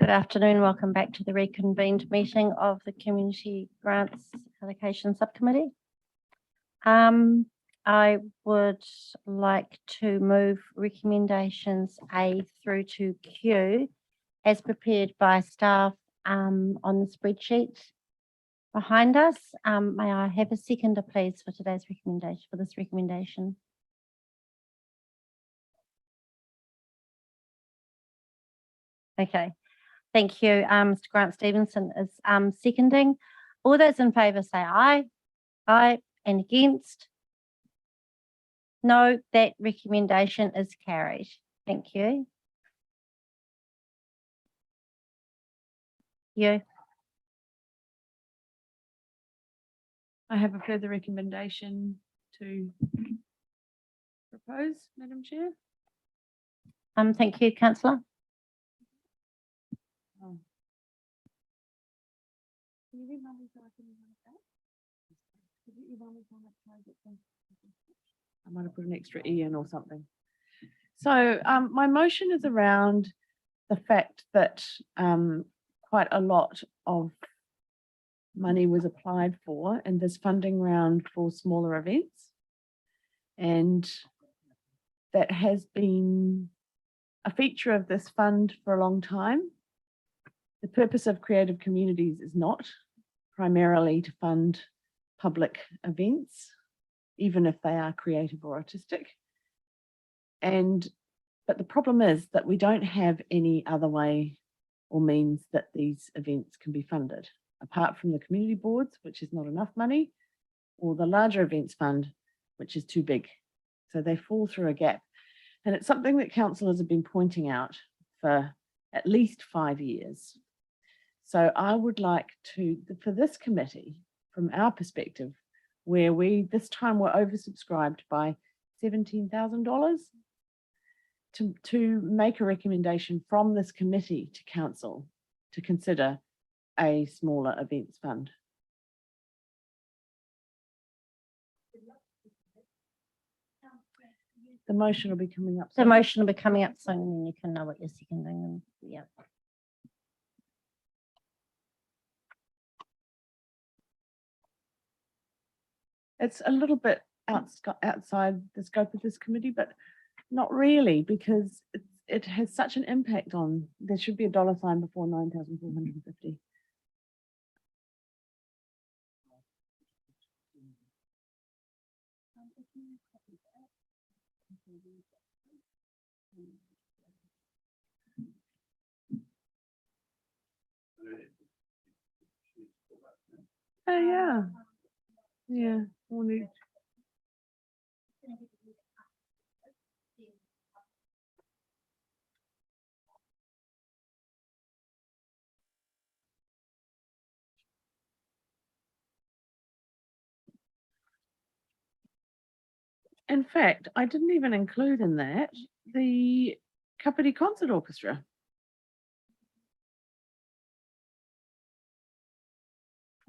Good afternoon. Welcome back to the reconvened meeting of the Community Grants Allocation Subcommittee. I would like to move recommendations A through to Q as prepared by staff on the spreadsheet behind us. May I have a seconder, please, for today's recommendation, for this recommendation? Okay. Thank you. Mr. Grant Stevenson is seconding. All those in favour say aye. Aye. And against? No, that recommendation is carried. Thank you. You. I have a further recommendation to propose, Madam Chair. Thank you, Councillor. Can you email me so I can email it back? Could you email me so I might have put an extra E in or something. So my motion is around the fact that quite a lot of money was applied for in this funding round for smaller events. And that has been a feature of this fund for a long time. The purpose of Creative Communities is not primarily to fund public events, even if they are creative or artistic. But the problem is that we don't have any other way or means that these events can be funded, apart from the community boards, which is not enough money, or the larger events fund, which is too big. So they fall through a gap. And it's something that councillors have been pointing out for at least 5 years. So I would like to, for this committee, from our perspective, where this time we're oversubscribed by $17,000, to make a recommendation from this committee to council to consider a smaller events fund. The motion will be coming up. The motion will be coming up soon, and then you can know what you're seconding. Yeah. It's a little bit outside the scope of this committee, but not really, because it has such an impact on, there should be a dollar sign before 9,450. Oh yeah. Yeah. In fact, I didn't even include in that the Kapiti Concert Orchestra.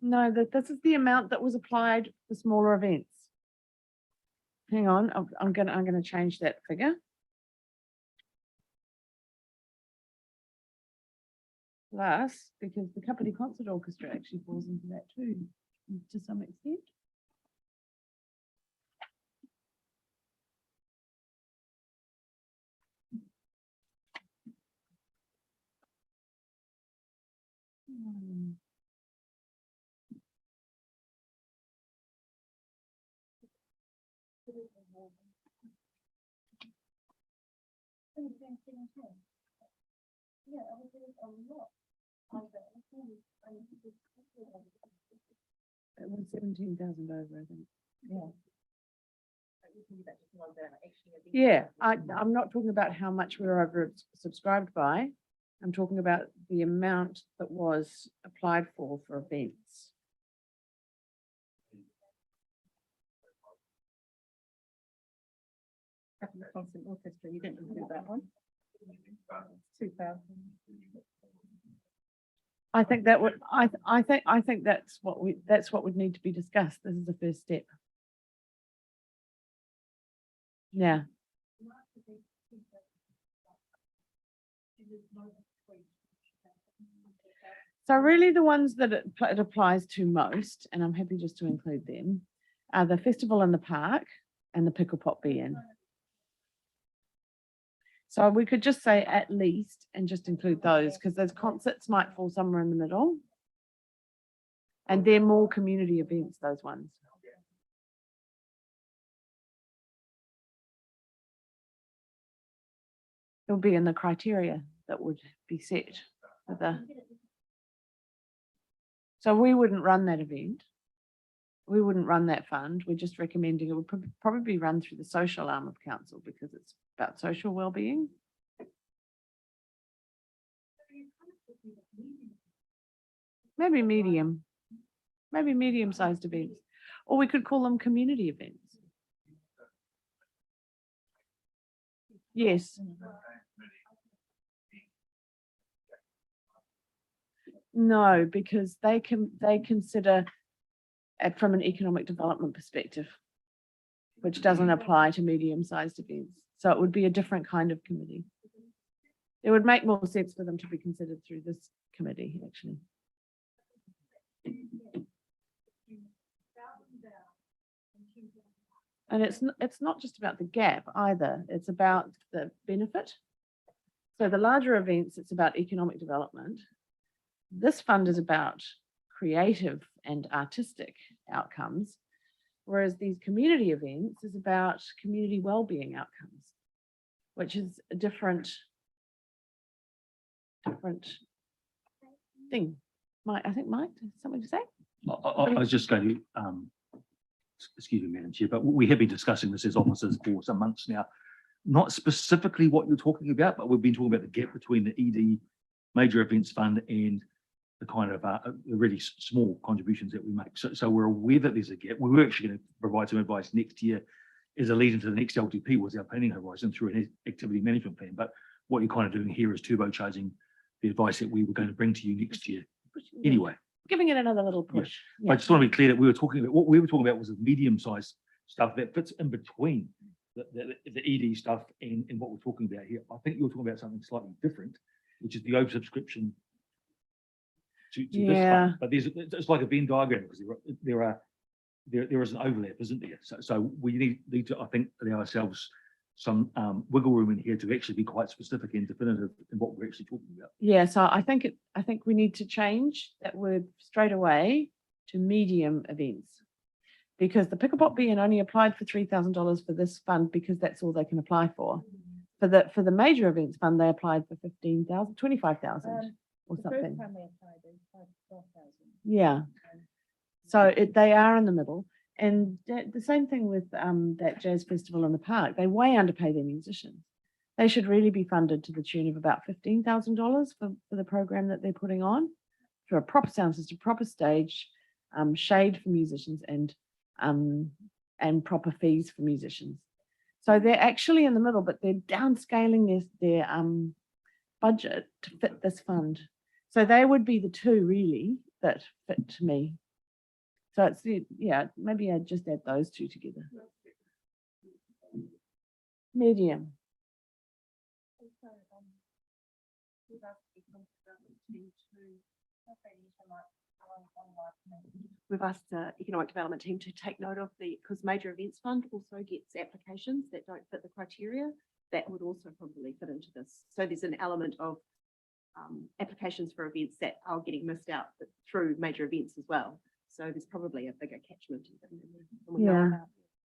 No, this is the amount that was applied for smaller events. Hang on, I'm gonna change that figure. Plus, because the Kapiti Concert Orchestra actually falls into that too, to some extent. It was 17,000 over, I think. Yeah. I'm not talking about how much we were over subscribed by. I'm talking about the amount that was applied for events. Concert Orchestra, you didn't do that one. 2,000. I think that would. I think that's what would need to be discussed. This is the first step. Yeah. So really the ones that it applies to most, and I'm happy just to include them, are the festival in the park and the pickle pot be-in. So we could just say at least and just include those, because those concerts might fall somewhere in the middle. And they're more community events, those ones. It'll be in the criteria that would be set for the. So we wouldn't run that event. We wouldn't run that fund. We're just recommending it would probably be run through the social arm of council because it's about social well-being. Maybe medium-sized events, or we could call them community events. Yes. No, because they consider it from an economic development perspective, which doesn't apply to medium-sized events. So it would be a different kind of committee. It would make more sense for them to be considered through this committee, actually. And it's not just about the gap either. It's about the benefit. So the larger events, it's about economic development. This fund is about creative and artistic outcomes, whereas these community events is about community well-being outcomes, which is a different thing. Mike, I think Mike, something to say? I was just going to, excuse me, Madam Chair, but we have been discussing this as officers for some months now. Not specifically what you're talking about, but we've been talking about the gap between the ED Major Events Fund and the kind of the really small contributions that we make. So we're aware that there's a gap. We were actually going to provide some advice next year as a lead into the next LTP was our planning horizon through an activity management plan. But what you're kind of doing here is turbocharging the advice that we were going to bring to you next year. Anyway. Giving it another little push. Yeah. I just want to be clear that what we were talking about was the medium-sized stuff that fits in between the ED stuff and what we're talking about here. I think you're talking about something slightly different, which is the oversubscription to this fund. But it's like a Venn diagram because there is an overlap, isn't there? So we need to, I think, allow ourselves some wiggle room in here to actually be quite specific and definitive in what we're actually talking about. Yeah, so I think we need to change that word straight away to medium events, because the Picklebot being only applied for $3,000 for this fund because that's all they can apply for. For the major events fund, they applied for 15,000, 25,000 or something. Yeah, so they are in the middle. And the same thing with that jazz festival in the park. They way underpay their musicians. They should really be funded to the tune of about $15,000 for the program that they're putting on, for a proper sound system, proper stage, shade for musicians, and proper fees for musicians. So they're actually in the middle, but they're downscaling their budget to fit this fund. So they would be the two really that fit to me. So it's maybe I'd just add those two together. Medium. We've asked the economic development team to take note of because major events fund also gets applications that don't fit the criteria. That would also probably fit into this. So there's an element of applications for events that are getting missed out through major events as well. So there's probably a bigger catchment.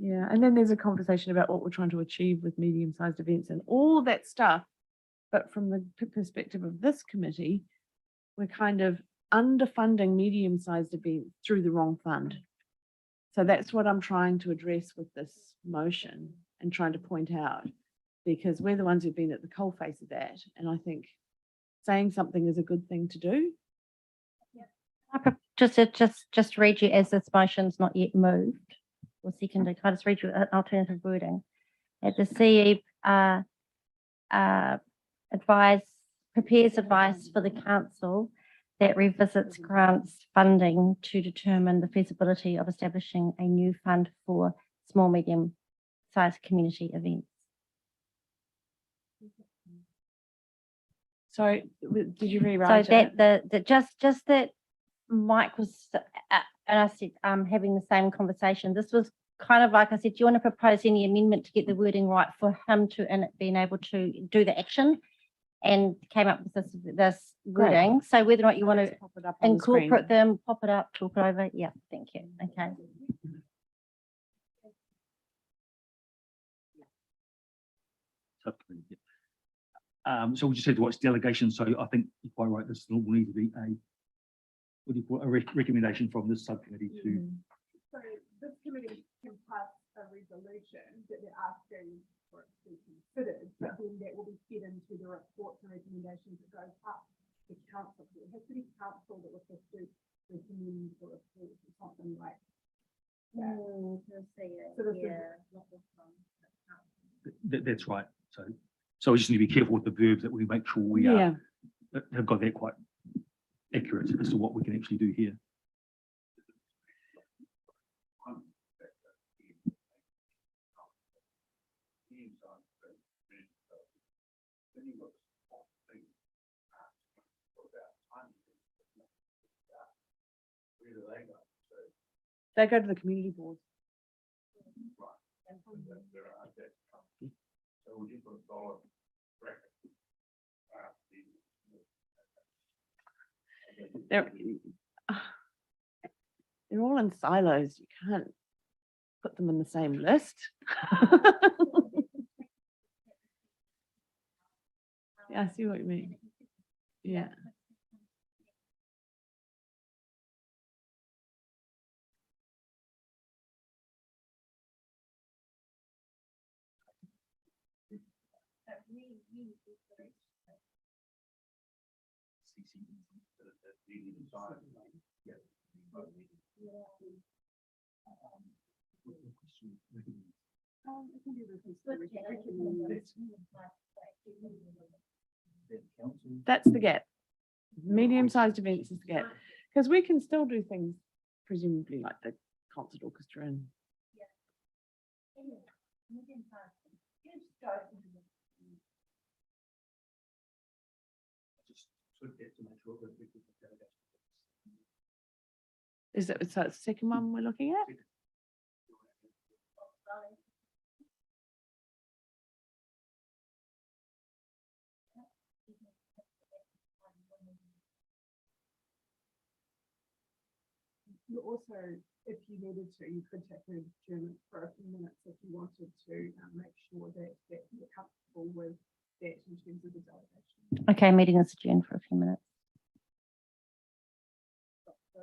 Yeah, and then there's a conversation about what we're trying to achieve with medium-sized events and all of that stuff. But from the perspective of this committee, we're kind of underfunding medium-sized events through the wrong fund. So that's what I'm trying to address with this motion and trying to point out, because we're the ones who've been at the coalface of that. And I think saying something is a good thing to do. Just read you as this motion's not yet moved or seconded. Can I just read you an alternative wording? That the CE prepares advice for the council that revisits grants funding to determine the feasibility of establishing a new fund for small, medium-sized community events. Sorry, did you So rewrite that it? the just that Mike was, and I said, having the same conversation. This was kind of like I said, do you want to propose any amendment to get the wording right for him to, and it being able to do the action? And came up with this Great. wording. So whether or not you want to Pop it up on the screen. incorporate them, pop it up, talk it over. Yeah, thank you. Okay. Subcommittee, yeah. So we just said what's delegation, so I think you're quite right, this will need to be a, what do you call it, a recommendation from this subcommittee to, So this committee can pass a resolution that they're asking for it to be considered, but then that will be fed into the reports and recommendations that goes up to council. So it has to be council that will have to recommend the report or something like that. So this is- that's right, so we just need to be careful with the verbs that we make sure we Yeah, have got that quite accurate as to what we can actually do here. they go to the community board. They're, they're all in silos. You can't put them in the same list. Yeah, I see what you mean. Yeah. It can be recommended. That's the gap. Medium-sized events is the gap. Because we can still do things presumably like the concert orchestra and is it, so it's the second one we're looking at? You also, if you needed to, you could take an adjournment for a few minutes if you wanted to make sure that you're comfortable with that in terms of the delegation. Okay, meeting is adjourned for a few minutes. So,